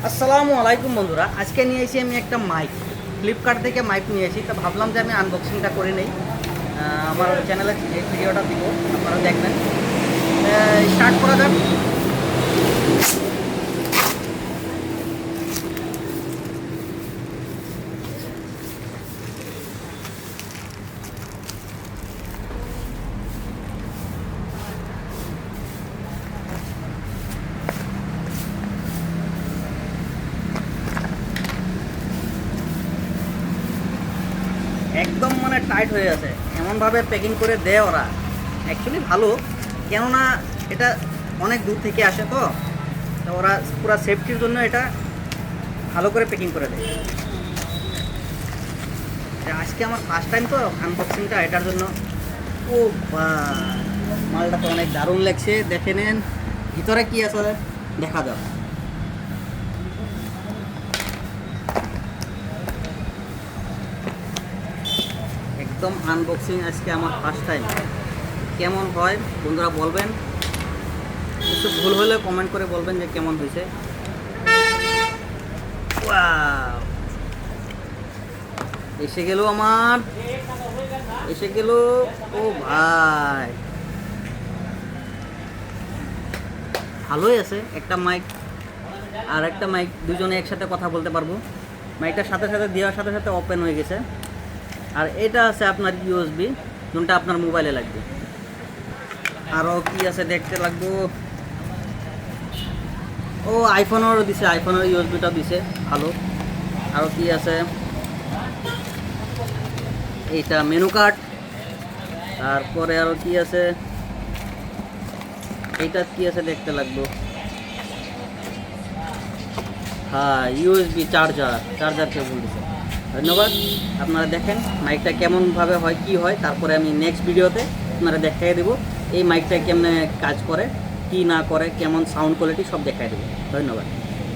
আসসালামু আলাইকুম বন্ধুরা, আজকে নিয়ে এসেছি আমি একটা মাইক। ফ্লিপকার্ট থেকে মাইক নিয়েছি, তো ভাবলাম যে আমি আনবক্সিংটা করে নেই। আমার চ্যানেলে এই ভিডিওটা দিব, আপনারা দেখবেন। স্টার্ট করা যাক। একদম মানে টাইট হয়ে আছে, এমনভাবে প্যাকিং করে দেয় ওরা। অ্যাকচুয়ালি ভালো, কেননা এটা অনেক দূর থেকে আসে, তো তো ওরা পুরো সেফটির জন্য এটা ভালো করে প্যাকিং করে দেয়। আজকে আমার ফার্স্ট টাইম তো আনবক্সিংটা, এটার জন্য ও বা মালটা তো অনেক দারুণ লাগছে। দেখে নেন ভিতরে কি আছে, দেখা যাক। একদম আনবক্সিং আজকে আমার ফার্স্ট টাইম। কেমন হয় বন্ধুরা বলবেন, কিছু ভুল হলে কমেন্ট করে বলবেন যে কেমন হয়েছে। ওয়াও, এসে গেল আমার, এসে গেল। ও ভাই, ভালোই আছে। একটা মাইক আর একটা মাইক দুজনে একসাথে কথা বলতে পারবো। মাইকটার সাথে সাথে দেওয়ার সাথে সাথে ওপেন হয়ে গেছে। আর এটা আছে আপনার ইউএসবি, যোনটা আপনার মোবাইলে লাগবে। আরও কি আছে দেখতে লাগবো। ও আইফোনেরও দিছে, আইফোনের ইউএসবিটাও দিছে, ভালো। আরও কি আছে, এইটা মেনু কার্ড। তারপরে আরও কি আছে, এইটা কি আছে দেখতে লাগবো। হ্যাঁ, ইউএসবি চার্জার কেবল দিছে। ধন্যবাদ। আপনারা দেখেন মাইকটা কেমনভাবে হয়, কি হয়, তারপরে আমি নেক্সট ভিডিওতে আপনারা দেখাই দেবো এই মাইকটা কেমনে কাজ করে, কি না করে, কেমন সাউন্ড কোয়ালিটি সব দেখাই দেবো। ধন্যবাদ।